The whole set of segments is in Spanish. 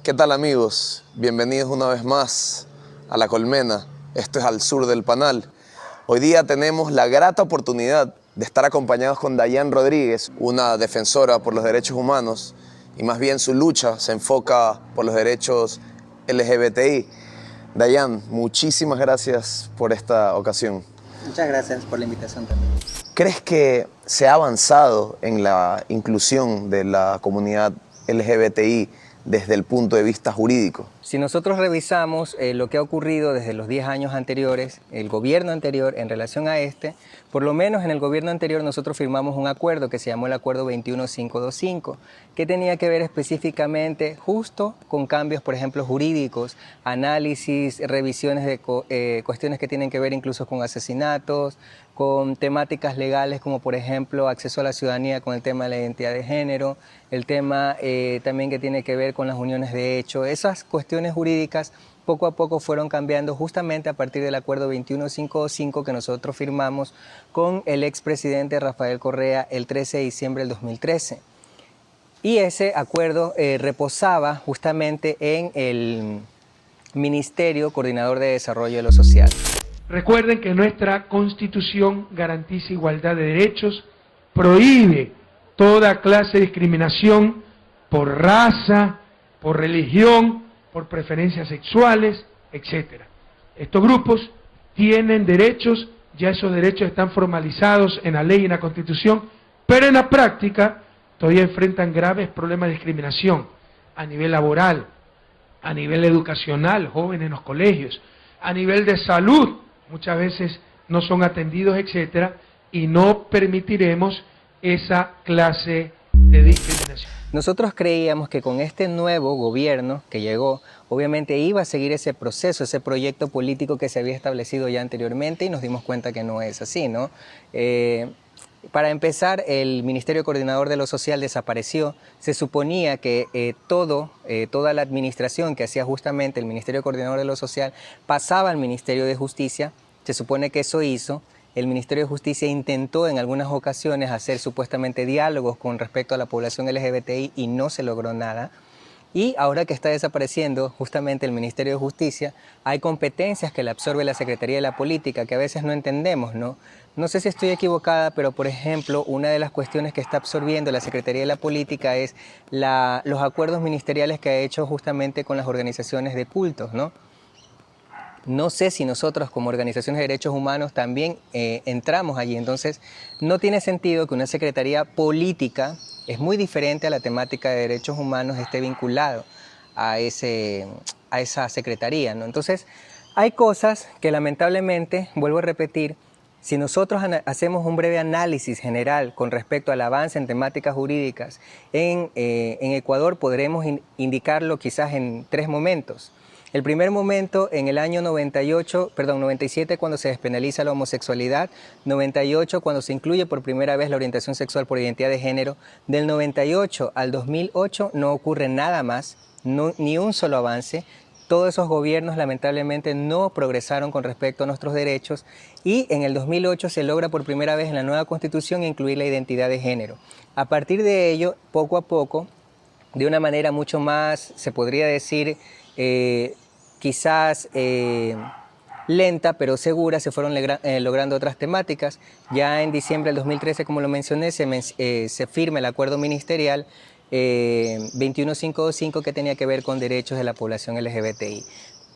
¿Qué tal, amigos? Bienvenidos una vez más a La Colmena. Esto es al sur del Panal. Hoy día tenemos la grata oportunidad de estar acompañados con Dayan Rodríguez, una defensora por los derechos humanos, y más bien su lucha se enfoca por los derechos LGBTI. Dayan, muchísimas gracias por esta ocasión. Muchas gracias por la invitación también. ¿Crees que se ha avanzado en la inclusión de la comunidad LGBTI desde el punto de vista jurídico? Si nosotros revisamos lo que ha ocurrido desde los 10 años anteriores, el gobierno anterior en relación a por lo menos en el gobierno anterior nosotros firmamos un acuerdo que se llamó el Acuerdo 21525, que tenía que ver específicamente justo con cambios, por ejemplo, jurídicos, análisis, revisiones de cuestiones que tienen que ver incluso con asesinatos, con temáticas legales como por ejemplo acceso a la ciudadanía con el tema de la identidad de género, el tema también que tiene que ver con las uniones de hecho. Esas cuestiones jurídicas poco a poco fueron cambiando justamente a partir del Acuerdo 21525 que nosotros firmamos con el expresidente Rafael Correa el 13 de diciembre del 2013. Y ese acuerdo reposaba justamente en el Ministerio Coordinador de Desarrollo de lo Social. Recuerden que nuestra Constitución garantiza igualdad de derechos, prohíbe toda clase de discriminación por raza, por religión, por preferencias sexuales, etc. Estos grupos tienen derechos, ya esos derechos están formalizados en la ley y en la Constitución, pero en la práctica todavía enfrentan graves problemas de discriminación a nivel laboral, a nivel educacional, jóvenes en los colegios, a nivel de salud, muchas veces no son atendidos, etcétera, y no permitiremos esa clase de discriminación. Nosotros creíamos que con este nuevo gobierno que llegó, obviamente iba a seguir ese proceso, ese proyecto político que se había establecido ya anteriormente y nos dimos cuenta que no es así, ¿no? Para empezar, el Ministerio Coordinador de lo Social desapareció. Se suponía que toda la administración que hacía justamente el Ministerio Coordinador de lo Social pasaba al Ministerio de Justicia. Se supone que eso hizo. El Ministerio de Justicia intentó en algunas ocasiones hacer supuestamente diálogos con respecto a la población LGBTI y no se logró nada. Y ahora que está desapareciendo justamente el Ministerio de Justicia, hay competencias que le absorbe la Secretaría de la Política que a veces no entendemos, ¿no? No sé si estoy equivocada, pero por ejemplo, una de las cuestiones que está absorbiendo la Secretaría de la Política es los acuerdos ministeriales que ha hecho justamente con las organizaciones de cultos, ¿no? No sé si nosotros como organizaciones de derechos humanos también entramos allí, entonces no tiene sentido que una Secretaría Política es muy diferente a la temática de derechos humanos esté vinculado a esa secretaría, ¿no? Entonces, hay cosas que lamentablemente, vuelvo a repetir, si nosotros hacemos un breve análisis general con respecto al avance en temáticas jurídicas, en Ecuador podremos indicarlo quizás en 3 momentos. El primer momento en el año 97 cuando se despenaliza la homosexualidad, 98 cuando se incluye por primera vez la orientación sexual por identidad de género, del 98 al 2008 no ocurre nada más, ni un solo avance. Todos esos gobiernos lamentablemente no progresaron con respecto a nuestros derechos y en el 2008 se logra por primera vez en la nueva Constitución incluir la identidad de género. A partir de ello, poco a poco, de una manera mucho más, se podría decir, quizás lenta pero segura, se fueron logrando otras temáticas. Ya en diciembre del 2013, como lo mencioné, se firma el acuerdo ministerial 21525 que tenía que ver con derechos de la población LGBTI.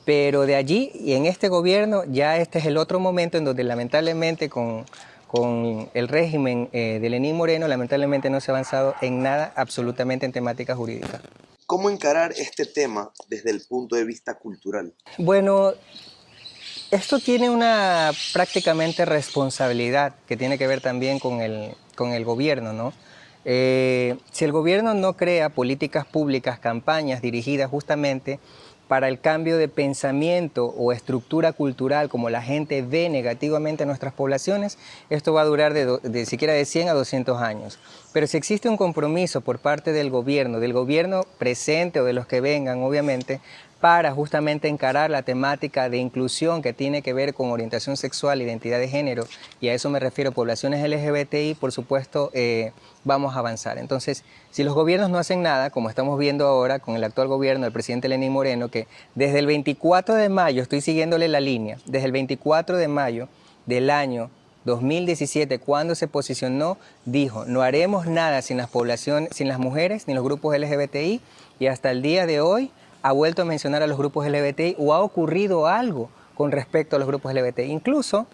Pero de allí y en este gobierno ya este es el otro momento en donde lamentablemente con el régimen de Lenín Moreno lamentablemente no se ha avanzado en nada absolutamente en temática jurídica. ¿Cómo encarar este tema desde el punto de vista cultural? Bueno, esto tiene una prácticamente responsabilidad que tiene que ver también con el gobierno, ¿no? Si el gobierno no crea políticas públicas, campañas dirigidas justamente para el cambio de pensamiento o estructura cultural como la gente ve negativamente a nuestras poblaciones, esto va a durar de siquiera de 100 a 200 años. Pero si existe un compromiso por parte del gobierno presente o de los que vengan, obviamente, para justamente encarar la temática de inclusión que tiene que ver con orientación sexual, identidad de género, y a eso me refiero, poblaciones LGBTI, por supuesto, vamos a avanzar. Entonces, si los gobiernos no hacen nada, como estamos viendo ahora con el actual gobierno del presidente Lenín Moreno, que desde el 24 de mayo, estoy siguiéndole la línea, desde el 24 de mayo del año 2017, cuando se posicionó, dijo, no haremos nada sin las poblaciones, sin las mujeres, ni los grupos LGBTI, y hasta el día de hoy ha vuelto a mencionar a los grupos LGBTI o ha ocurrido algo con respecto a los grupos LGBTI. Incluso,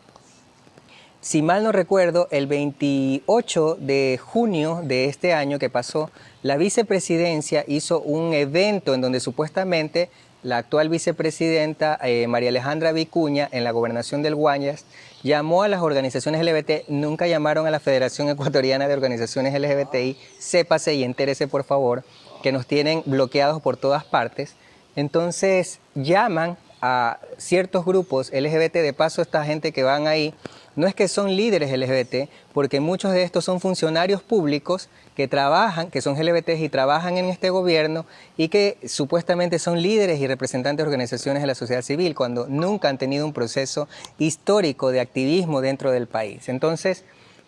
si mal no recuerdo, el 28 de junio de este año que pasó, la vicepresidencia hizo un evento en donde supuestamente la actual vicepresidenta María Alejandra Vicuña, en la gobernación del Guayas, llamó a las organizaciones LGBT, nunca llamaron a la Federación Ecuatoriana de Organizaciones LGBTI, sépase y entérese por favor, que nos tienen bloqueados por todas partes. Entonces llaman a ciertos grupos LGBT, de paso esta gente que van ahí, no es que son líderes LGBT, porque muchos de estos son funcionarios públicos que trabajan, que son LGBT y trabajan en este gobierno y que supuestamente son líderes y representantes de organizaciones de la sociedad civil, cuando nunca han tenido un proceso histórico de activismo dentro del país. Entonces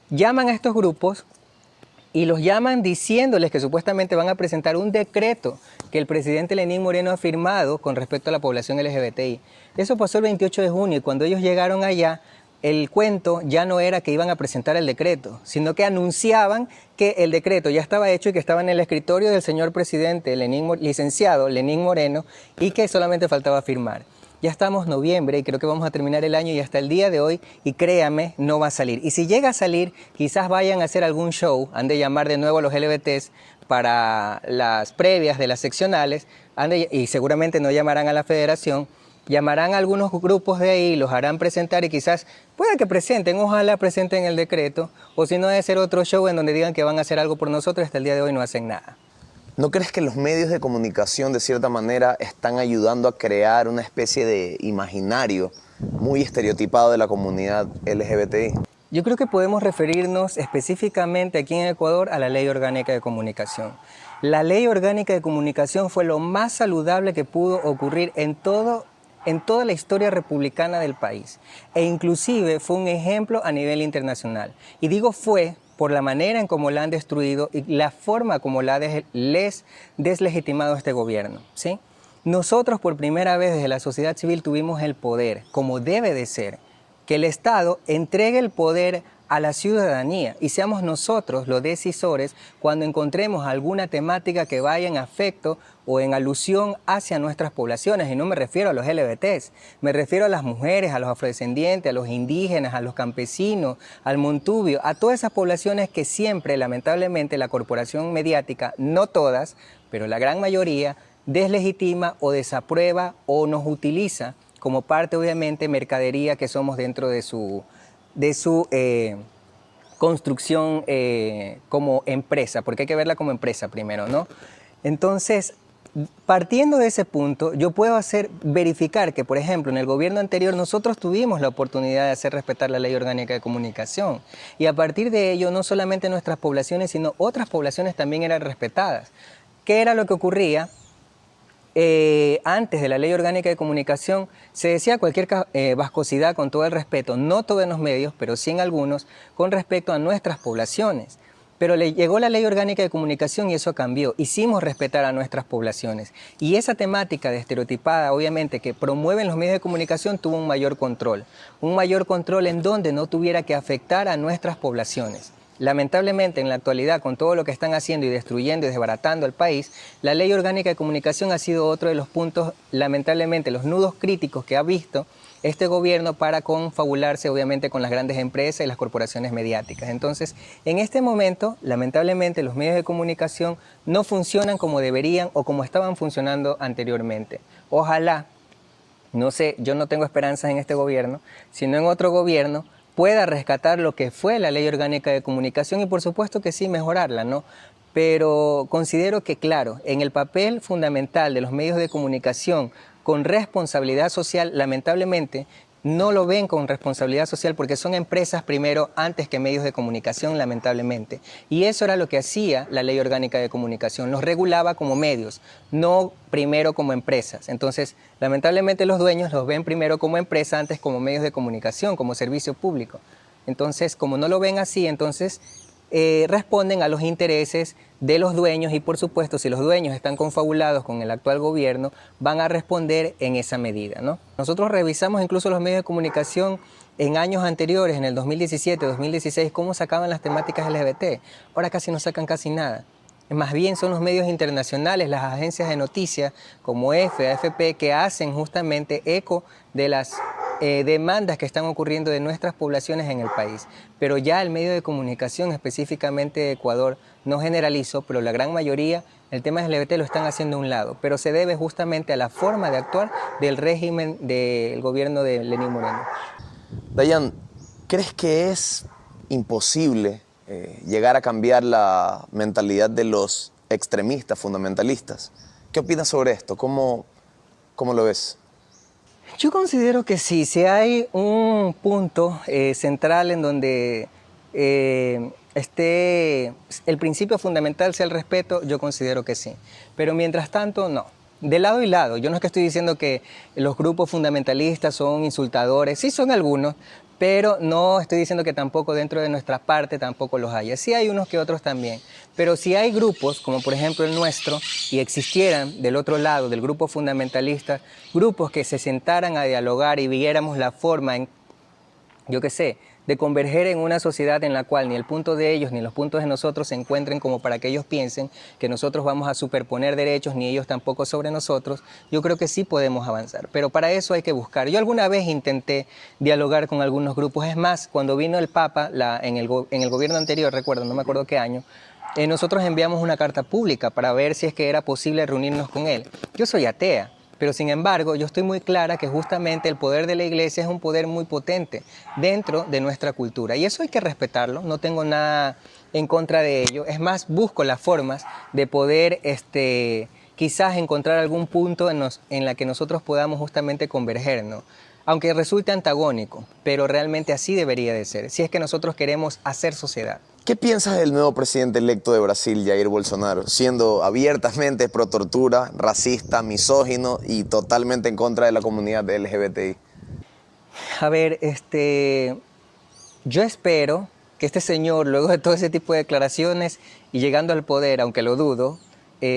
llaman a estos grupos y los llaman diciéndoles que supuestamente van a presentar un decreto que el presidente Lenín Moreno ha firmado con respecto a la población LGBTI. Eso pasó el 28 de junio y cuando ellos llegaron allá, el cuento ya no era que iban a presentar el decreto, sino que anunciaban que el decreto ya estaba hecho y que estaba en el escritorio del señor presidente, licenciado Lenín Moreno, y que solamente faltaba firmar. Ya estamos en noviembre y creo que vamos a terminar el año y hasta el día de hoy, y créame, no va a salir. Y si llega a salir, quizás vayan a hacer algún show, han de llamar de nuevo a los LGBTs para las previas de las seccionales, y seguramente no llamarán a la federación, llamarán a algunos grupos de ahí, los harán presentar y quizás pueda que presenten, ojalá presenten el decreto, o si no debe ser otro show en donde digan que van a hacer algo por nosotros, hasta el día de hoy no hacen nada. ¿No crees que los medios de comunicación de cierta manera están ayudando a crear una especie de imaginario muy estereotipado de la comunidad LGBTI? Yo creo que podemos referirnos específicamente aquí en Ecuador a la Ley Orgánica de Comunicación. La Ley Orgánica de Comunicación fue lo más saludable que pudo ocurrir en toda la historia republicana del país, e inclusive fue un ejemplo a nivel internacional. Y digo fue por la manera en cómo la han destruido y la forma como les deslegitimado este gobierno, ¿sí? Nosotros por primera vez desde la sociedad civil tuvimos el poder, como debe de ser, que el Estado entregue el poder a la ciudadanía y seamos nosotros los decisores cuando encontremos alguna temática que vaya en afecto o en alusión hacia nuestras poblaciones. Y no me refiero a los LGBTs, me refiero a las mujeres, a los afrodescendientes, a los indígenas, a los campesinos, al montubio, a todas esas poblaciones que siempre, lamentablemente, la corporación mediática, no todas, pero la gran mayoría, deslegitima o desaprueba o nos utiliza como parte, obviamente, mercadería que somos dentro de su construcción como empresa, porque hay que verla como empresa primero, ¿no? Entonces, partiendo de ese punto, yo puedo verificar que, por ejemplo, en el gobierno anterior nosotros tuvimos la oportunidad de hacer respetar la Ley Orgánica de Comunicación y a partir de ello no solamente nuestras poblaciones, sino otras poblaciones también eran respetadas. ¿Qué era lo que ocurría? Antes de la Ley Orgánica de Comunicación se decía cualquier vascosidad, con todo el respeto, no todos en los medios, pero sí en algunos, con respecto a nuestras poblaciones. Pero le llegó la Ley Orgánica de Comunicación y eso cambió. Hicimos respetar a nuestras poblaciones. Y esa temática de estereotipada, obviamente, que promueven los medios de comunicación, tuvo un mayor control. Un mayor control en donde no tuviera que afectar a nuestras poblaciones. Lamentablemente, en la actualidad, con todo lo que están haciendo y destruyendo y desbaratando el país, la Ley Orgánica de Comunicación ha sido otro de los puntos, lamentablemente, los nudos críticos que ha visto este gobierno para confabularse, obviamente, con las grandes empresas y las corporaciones mediáticas. Entonces, en este momento, lamentablemente, los medios de comunicación no funcionan como deberían o como estaban funcionando anteriormente. Ojalá, no sé, yo no tengo esperanzas en este gobierno, sino en otro gobierno, pueda rescatar lo que fue la Ley Orgánica de Comunicación y por supuesto que sí mejorarla, ¿no? Pero considero que, claro, en el papel fundamental de los medios de comunicación con responsabilidad social, lamentablemente, no lo ven con responsabilidad social porque son empresas primero antes que medios de comunicación, lamentablemente. Y eso era lo que hacía la Ley Orgánica de Comunicación, los regulaba como medios, no primero como empresas. Entonces, lamentablemente los dueños los ven primero como empresa antes como medios de comunicación, como servicio público. Entonces, como no lo ven así, entonces responden a los intereses de los dueños y, por supuesto, si los dueños están confabulados con el actual gobierno, van a responder en esa medida, ¿no? Nosotros revisamos incluso los medios de comunicación en años anteriores, en el 2017, 2016, cómo sacaban las temáticas LGBT. Ahora casi no sacan casi nada. Más bien son los medios internacionales, las agencias de noticias como EFE, AFP, que hacen justamente eco de las demandas que están ocurriendo de nuestras poblaciones en el país. Pero ya el medio de comunicación, específicamente de Ecuador, no generalizo, pero la gran mayoría, el tema LGBT lo están haciendo a un lado. Pero se debe justamente a la forma de actuar del régimen del gobierno de Lenín Moreno. Dayan, ¿crees que es imposible llegar a cambiar la mentalidad de los extremistas, fundamentalistas? ¿Qué opinas sobre esto? ¿Cómo lo ves? Yo considero que sí, si hay un punto central en donde esté el principio fundamental sea el respeto, yo considero que sí. Pero mientras tanto, no. De lado y lado. Yo no es que estoy diciendo que los grupos fundamentalistas son insultadores, sí son algunos, pero no estoy diciendo que tampoco dentro de nuestra parte tampoco los haya. Sí hay unos que otros también. Pero si hay grupos, como por ejemplo el nuestro, y existieran del otro lado, del grupo fundamentalista, grupos que se sentaran a dialogar y viéramos la forma, yo qué sé, de converger en una sociedad en la cual ni el punto de ellos ni los puntos de nosotros se encuentren como para que ellos piensen que nosotros vamos a superponer derechos ni ellos tampoco sobre nosotros, yo creo que sí podemos avanzar. Pero para eso hay que buscar. Yo alguna vez intenté dialogar con algunos grupos. Es más, cuando vino el Papa en el gobierno anterior, recuerdo, no me acuerdo qué año, nosotros enviamos una carta pública para ver si es que era posible reunirnos con él. Yo soy atea. Pero sin embargo, yo estoy muy clara que justamente el poder de la iglesia es un poder muy potente dentro de nuestra cultura. Y eso hay que respetarlo, no tengo nada en contra de ello. Es más, busco las formas de poder quizás encontrar algún punto en la que nosotros podamos justamente converger, ¿no? Aunque resulte antagónico, pero realmente así debería de ser, si es que nosotros queremos hacer sociedad. ¿Qué piensas del nuevo presidente electo de Brasil, Jair Bolsonaro, siendo abiertamente pro-tortura, racista, misógino y totalmente en contra de la comunidad LGBTI? A ver, yo espero que este señor, luego de todo ese tipo de declaraciones y llegando al poder, aunque lo dudo,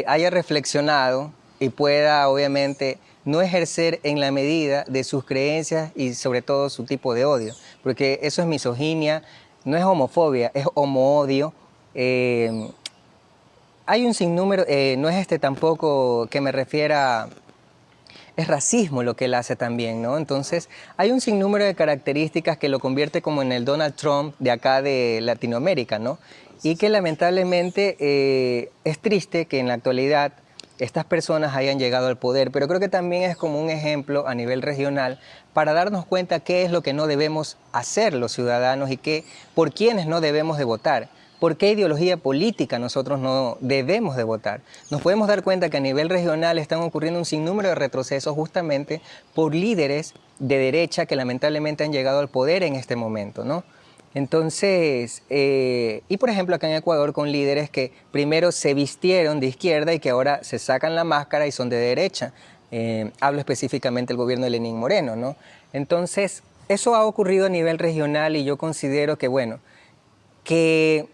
haya reflexionado y pueda, obviamente, no ejercer en la medida de sus creencias y sobre todo su tipo de odio, porque eso es misoginia, no es homofobia, es homo-odio. Hay un sinnúmero, no es tampoco que me refiera, es racismo lo que él hace también, ¿no? Entonces, hay un sinnúmero de características que lo convierte como en el Donald Trump de acá de Latinoamérica, ¿no? Y que lamentablemente es triste que en la actualidad estas personas hayan llegado al poder, pero creo que también es como un ejemplo a nivel regional para darnos cuenta qué es lo que no debemos hacer los ciudadanos y por quiénes no debemos de votar, por qué ideología política nosotros no debemos de votar. Nos podemos dar cuenta que a nivel regional están ocurriendo un sinnúmero de retrocesos justamente por líderes de derecha que lamentablemente han llegado al poder en este momento, ¿no? Entonces, y por ejemplo acá en Ecuador con líderes que primero se vistieron de izquierda y que ahora se sacan la máscara y son de derecha. Hablo específicamente del gobierno de Lenín Moreno, ¿no? Entonces, eso ha ocurrido a nivel regional y yo considero que, bueno, que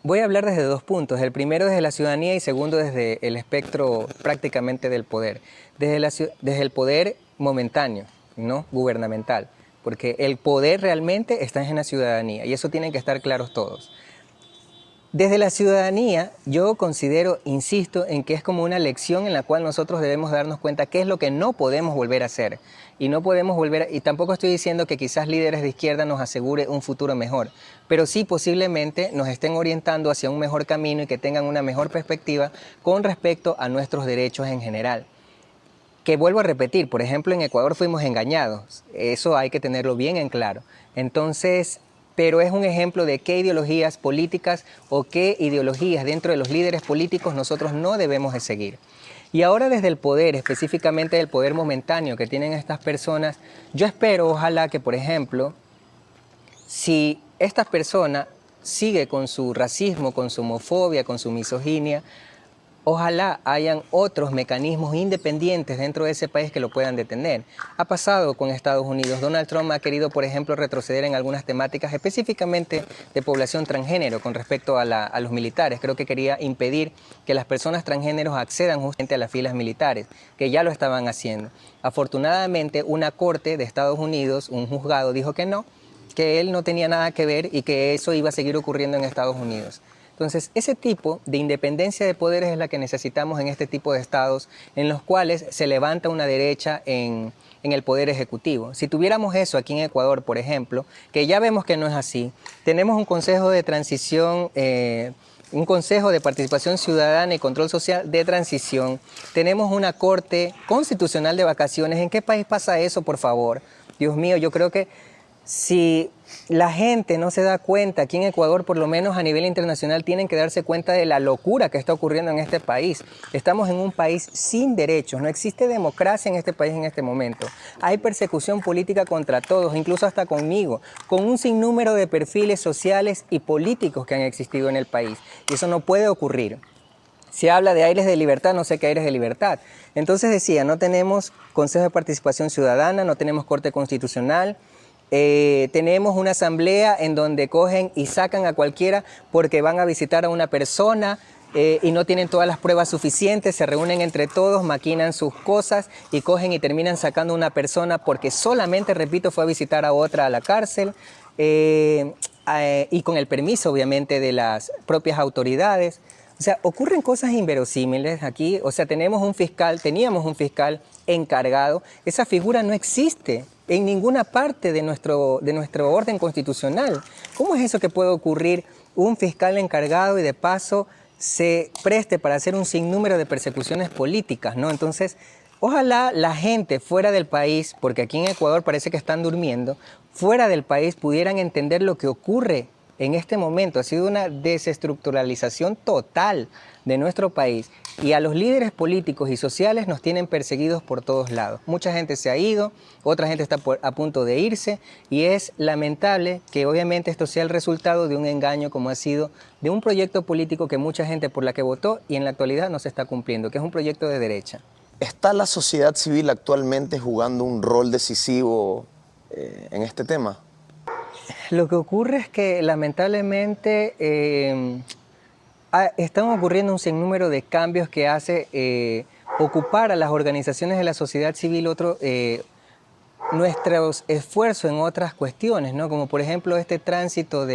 voy a hablar desde dos puntos. El primero desde la ciudadanía y segundo desde el espectro prácticamente del poder. Desde el poder momentáneo, ¿no? Gubernamental. Porque el poder realmente está en la ciudadanía y eso tienen que estar claros todos. Desde la ciudadanía yo considero, insisto, en que es como una lección en la cual nosotros debemos darnos cuenta qué es lo que no podemos volver a hacer. Y tampoco estoy diciendo que quizás líderes de izquierda nos asegure un futuro mejor, pero sí posiblemente nos estén orientando hacia un mejor camino y que tengan una mejor perspectiva con respecto a nuestros derechos en general. Que vuelvo a repetir, por ejemplo, en Ecuador fuimos engañados. Eso hay que tenerlo bien en claro. Entonces, pero es un ejemplo de qué ideologías políticas o qué ideologías dentro de los líderes políticos nosotros no debemos de seguir. Y ahora desde el poder, específicamente el poder momentáneo que tienen estas personas, yo espero, ojalá que, por ejemplo, si esta persona sigue con su racismo, con su homofobia, con su misoginia, ojalá hayan otros mecanismos independientes dentro de ese país que lo puedan detener. Ha pasado con Estados Unidos. Donald Trump ha querido, por ejemplo, retroceder en algunas temáticas, específicamente de población transgénero con respecto a los militares. Creo que quería impedir que las personas transgéneros accedan justamente a las filas militares, que ya lo estaban haciendo. Afortunadamente, una corte de Estados Unidos, un juzgado, dijo que no, que él no tenía nada que ver y que eso iba a seguir ocurriendo en Estados Unidos. Entonces, ese tipo de independencia de poderes es la que necesitamos en este tipo de estados en los cuales se levanta una derecha en el poder ejecutivo. Si tuviéramos eso aquí en Ecuador, por ejemplo, que ya vemos que no es así, tenemos un consejo de transición, un consejo de participación ciudadana y control social de transición, tenemos una corte constitucional de vacaciones. ¿En qué país pasa eso, por favor? Dios mío, yo creo que si la gente no se da cuenta, aquí en Ecuador, por lo menos a nivel internacional, tienen que darse cuenta de la locura que está ocurriendo en este país. Estamos en un país sin derechos, no existe democracia en este país en este momento. Hay persecución política contra todos, incluso hasta conmigo, con un sinnúmero de perfiles sociales y políticos que han existido en el país. Y eso no puede ocurrir. Se habla de aires de libertad, no sé qué aires de libertad. Entonces decía, no tenemos Consejo de Participación Ciudadana, no tenemos Corte Constitucional. Tenemos una asamblea en donde cogen y sacan a cualquiera porque van a visitar a una persona y no tienen todas las pruebas suficientes, se reúnen entre todos, maquinan sus cosas y cogen y terminan sacando a una persona porque solamente, repito, fue a visitar a otra a la cárcel y con el permiso, obviamente, de las propias autoridades. O sea, ocurren cosas inverosímiles aquí. O sea, teníamos un fiscal encargado. Esa figura no existe en ninguna parte de nuestro orden constitucional. ¿Cómo es eso que puede ocurrir un fiscal encargado y de paso se preste para hacer un sinnúmero de persecuciones políticas, ¿no? Entonces, ojalá la gente fuera del país, porque aquí en Ecuador parece que están durmiendo, fuera del país pudieran entender lo que ocurre en este momento. Ha sido una desestructuralización total de nuestro país y a los líderes políticos y sociales nos tienen perseguidos por todos lados. Mucha gente se ha ido, otra gente está a punto de irse y es lamentable que obviamente esto sea el resultado de un engaño como ha sido de un proyecto político que mucha gente por la que votó y en la actualidad no se está cumpliendo, que es un proyecto de derecha. ¿Está la sociedad civil actualmente jugando un rol decisivo en este tema? Lo que ocurre es que lamentablemente están ocurriendo un sinnúmero de cambios que hace ocupar a las organizaciones de la sociedad civil nuestros esfuerzos en otras cuestiones, ¿no? Como por ejemplo este tránsito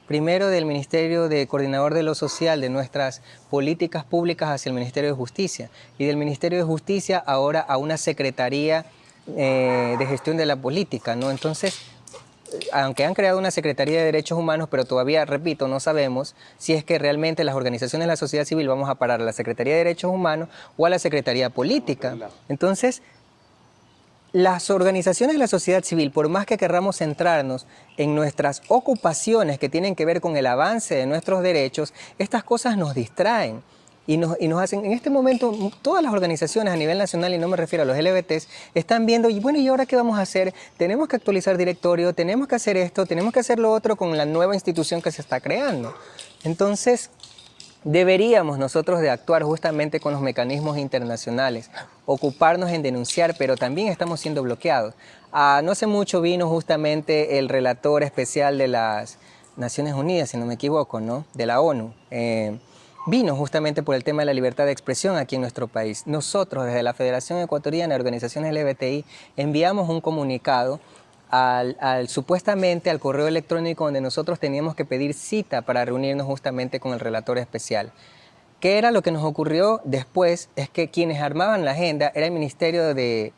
primero del Ministerio de Coordinador de lo Social, de nuestras políticas públicas hacia el Ministerio de Justicia y del Ministerio de Justicia ahora a una Secretaría de Gestión de la Política, ¿no? Entonces, aunque han creado una Secretaría de Derechos Humanos, pero todavía, repito, no sabemos si es que realmente las organizaciones de la sociedad civil vamos a parar a la Secretaría de Derechos Humanos o a la Secretaría Política. Entonces, las organizaciones de la sociedad civil, por más que querramos centrarnos en nuestras ocupaciones que tienen que ver con el avance de nuestros derechos, estas cosas nos distraen. Y nos hacen, en este momento, todas las organizaciones a nivel nacional, y no me refiero a los LGBTs, están viendo, y bueno, ¿y ahora qué vamos a hacer? Tenemos que actualizar directorio, tenemos que hacer esto, tenemos que hacer lo otro con la nueva institución que se está creando. Entonces, deberíamos nosotros de actuar justamente con los mecanismos internacionales, ocuparnos en denunciar, pero también estamos siendo bloqueados. No hace mucho vino justamente el relator especial de las Naciones Unidas, si no me equivoco, ¿no? De la ONU. Vino justamente por el tema de la libertad de expresión aquí en nuestro país. Nosotros, desde la Federación Ecuatoriana de Organizaciones LGBTI, enviamos un comunicado supuestamente al correo electrónico donde nosotros teníamos que pedir cita para reunirnos justamente con el relator especial. ¿Qué era lo que nos ocurrió después? Es que quienes armaban la agenda era el Ministerio de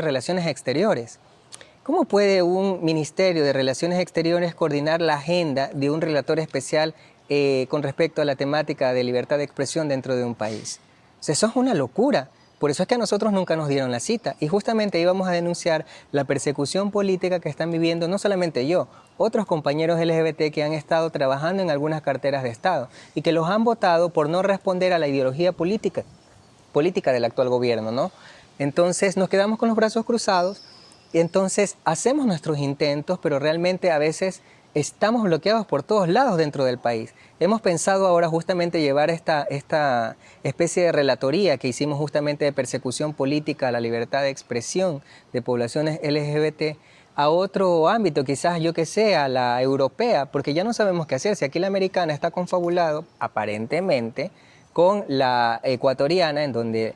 Relaciones Exteriores. ¿Cómo puede un Ministerio de Relaciones Exteriores coordinar la agenda de un relator especial con respecto a la temática de libertad de expresión dentro de un país? O sea, eso es una locura. Por eso es que a nosotros nunca nos dieron la cita y justamente íbamos a denunciar la persecución política que están viviendo no solamente yo, otros compañeros LGBT que han estado trabajando en algunas carteras de Estado y que los han votado por no responder a la ideología política del actual gobierno, ¿no? Entonces nos quedamos con los brazos cruzados y entonces hacemos nuestros intentos, pero realmente a veces estamos bloqueados por todos lados dentro del país. Hemos pensado ahora justamente llevar esta especie de relatoría que hicimos justamente de persecución política a la libertad de expresión de poblaciones LGBT a otro ámbito, quizás yo que sé, a la europea, porque ya no sabemos qué hacer. Si aquí la americana está confabulado, aparentemente, con la ecuatoriana, en donde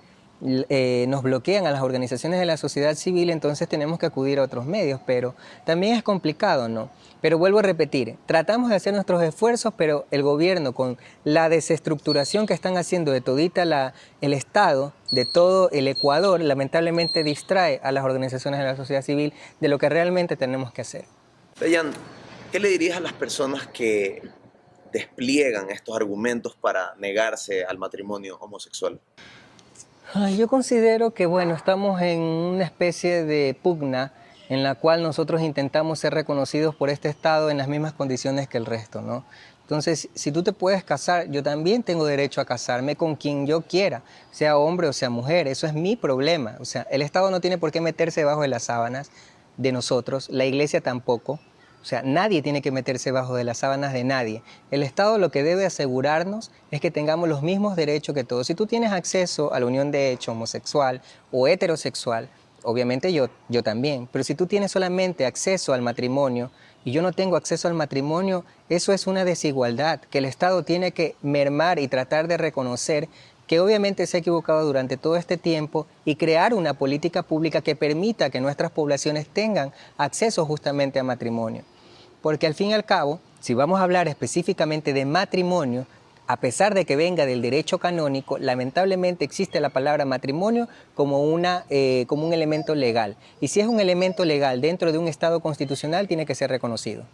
nos bloquean a las organizaciones de la sociedad civil, entonces tenemos que acudir a otros medios, pero también es complicado, ¿no? Pero vuelvo a repetir, tratamos de hacer nuestros esfuerzos, pero el gobierno con la desestructuración que están haciendo de todita el Estado, de todo el Ecuador, lamentablemente distrae a las organizaciones de la sociedad civil de lo que realmente tenemos que hacer. Dayan, ¿qué le dirías a las personas que despliegan estos argumentos para negarse al matrimonio homosexual? Yo considero que, bueno, estamos en una especie de pugna en la cual nosotros intentamos ser reconocidos por este Estado en las mismas condiciones que el resto, ¿no? Entonces, si tú te puedes casar, yo también tengo derecho a casarme con quien yo quiera, sea hombre o sea mujer, eso es mi problema. O sea, el Estado no tiene por qué meterse debajo de las sábanas de nosotros, la Iglesia tampoco. O sea, nadie tiene que meterse bajo de las sábanas de nadie. El Estado lo que debe asegurarnos es que tengamos los mismos derechos que todos. Si tú tienes acceso a la unión de hecho homosexual o heterosexual, obviamente yo también, pero si tú tienes solamente acceso al matrimonio y yo no tengo acceso al matrimonio, eso es una desigualdad que el Estado tiene que mermar y tratar de reconocer que obviamente se ha equivocado durante todo este tiempo y crear una política pública que permita que nuestras poblaciones tengan acceso justamente a matrimonio. Porque al fin y al cabo, si vamos a hablar específicamente de matrimonio, a pesar de que venga del derecho canónico, lamentablemente existe la palabra matrimonio como un elemento legal. Y si es un elemento legal dentro de un Estado constitucional, tiene que ser reconocido.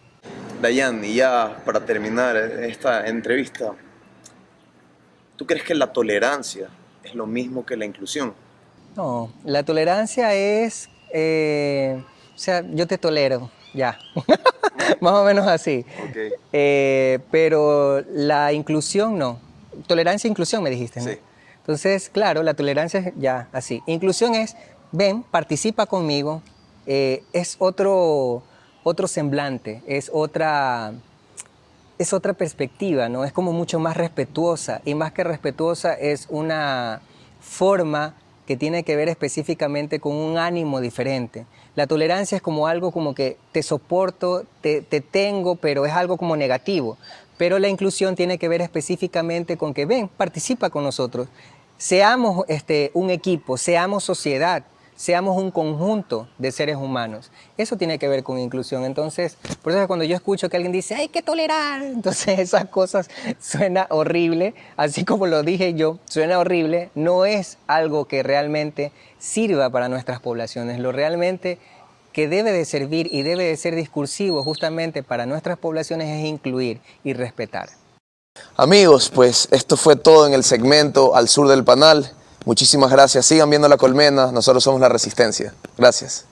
Dayan, y ya para terminar esta entrevista, ¿tú crees que la tolerancia es lo mismo que la inclusión? No, la tolerancia es, o sea, yo te tolero, ya. Más o menos así. Okay. Pero la inclusión no. Tolerancia e inclusión me dijiste, ¿no? Sí. Entonces, claro, la tolerancia es ya así. Inclusión es, ven, participa conmigo, es otro semblante, es otra perspectiva, ¿no? Es como mucho más respetuosa y más que respetuosa es una forma que tiene que ver específicamente con un ánimo diferente. La tolerancia es como algo como que te soporto, te tengo, pero es algo como negativo. Pero la inclusión tiene que ver específicamente con que ven, participa con nosotros. Seamos un equipo, seamos sociedad, seamos un conjunto de seres humanos. Eso tiene que ver con inclusión. Entonces, por eso cuando yo escucho que alguien dice, hay que tolerar, entonces esas cosas suena horrible, así como lo dije yo, suena horrible, no es algo que realmente sirva para nuestras poblaciones. Lo realmente que debe de servir y debe de ser discursivo justamente para nuestras poblaciones es incluir y respetar. Amigos, pues esto fue todo en el segmento Al Sur del Panal. Muchísimas gracias. Sigan viendo La Colmena. Nosotros somos La Resistencia. Gracias.